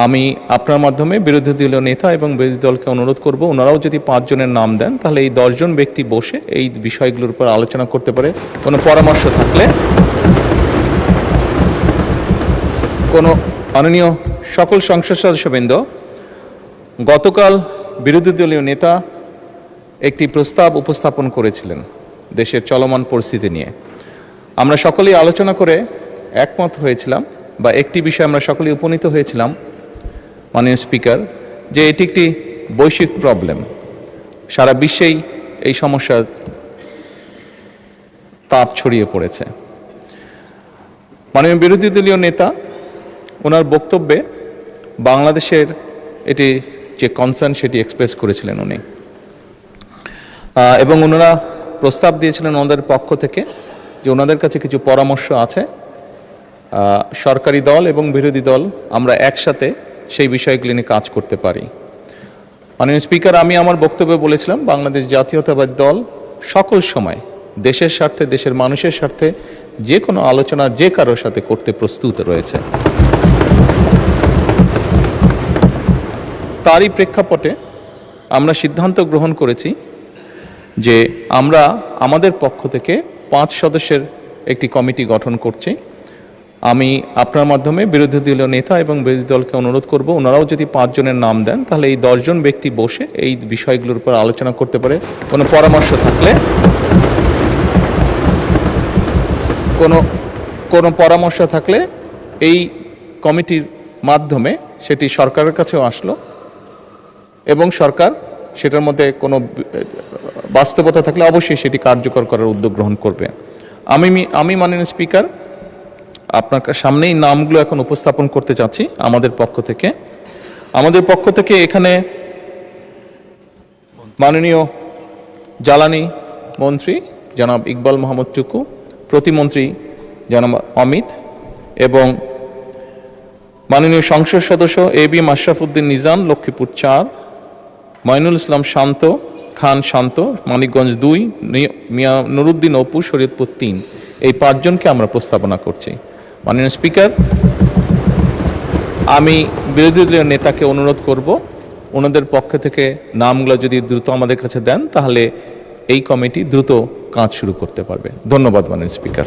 আমি আপনার মাধ্যমে বিরোধী দলীয় নেতা এবং বিরোধী দলকে অনুরোধ করব, ওনারাও যদি 5 জনের নাম দেন তাহলে এই 10 জন ব্যক্তি বসে এই বিষয়গুলোর উপর আলোচনা করতে পারে। কোনো পরামর্শ থাকলে কোনো মাননীয় সকল সংসদ সদস্যবৃন্দ, গতকাল বিরোধী দলীয় নেতা একটি প্রস্তাব উপস্থাপন করেছিলেন দেশের চলমান পরিস্থিতি নিয়ে। আমরা সকলেই আলোচনা করে একমত হয়েছিলাম বা একটি বিষয়ে আমরা সকলেই উপনীত হয়েছিলাম মাননীয় স্পিকার, যে এটি একটি বৈশ্বিক প্রবলেম, সারা বিশ্বেই এই সমস্যার তাপ ছড়িয়ে পড়েছে। মাননীয় বিরোধী দলীয় নেতা ওনার বক্তব্যে বাংলাদেশের এটি যে কনসার্ন সেটি এক্সপ্রেস করেছিলেন উনি, এবং ওনারা প্রস্তাব দিয়েছিলেন ওনাদের পক্ষ থেকে যে ওনাদের কাছে কিছু পরামর্শ আছে। সরকারি দল এবং বিরোধী দল আমরা একসাথে সেই বিষয়গুলি নিয়ে কাজ করতে পারি। মাননীয় স্পিকার, আমি আমার বক্তব্যে বলেছিলাম বাংলাদেশ জাতীয়তাবাদী দল সকল সময় দেশের স্বার্থে, দেশের মানুষের স্বার্থে যে কোনো আলোচনা যে কারোর সাথে করতে প্রস্তুত রয়েছে। তারই প্রেক্ষাপটে আমরা সিদ্ধান্ত গ্রহণ করেছি যে আমরা আমাদের পক্ষ থেকে 5 সদস্যের একটি কমিটি গঠন করছি। আমি আপনার মাধ্যমে বিরোধী দলীয় নেতা এবং বিরোধী দলকে অনুরোধ করব, ওনারাও যদি 5 জনের নাম দেন তাহলে এই 10 জন ব্যক্তি বসে এই বিষয়গুলোর উপর আলোচনা করতে পারে। কোনো পরামর্শ থাকলে কোনো পরামর্শ থাকলে এই কমিটির মাধ্যমে সেটি সরকারের কাছেও আসলো এবং সরকার সেটার মধ্যে কোনো বাস্তবতা থাকলে অবশ্যই সেটি কার্যকর করার উদ্যোগ গ্রহণ করবে। আমি মাননীয় স্পিকার আপনার সামনেই নামগুলো এখন উপস্থাপন করতে চাচ্ছি আমাদের পক্ষ থেকে এখানে মাননীয় জ্বালানি মন্ত্রী জনাব ইকবাল মোহাম্মদ টুকু, প্রতিমন্ত্রী জনাব অমিত এবং মাননীয় সংসদ সদস্য এবি আশরাফ উদ্দিন নিজাম, লক্ষ্মীপুর 4, মঈনুল ইসলাম খান শান্ত, মানিকগঞ্জ 2, মিয়া নুরুদ্দিন অপু, শরীয়তপুর 3, এই 5 জনকে আমরা প্রস্তাবনা করছি। মাননীয় স্পিকার, আমি বিরোধী দলীয় নেতাকে অনুরোধ করব ওনাদের পক্ষ থেকে নামগুলো যদি দ্রুত আমাদের কাছে দেন তাহলে এই কমিটি দ্রুত কাজ শুরু করতে পারবে। ধন্যবাদ মাননীয় স্পিকার।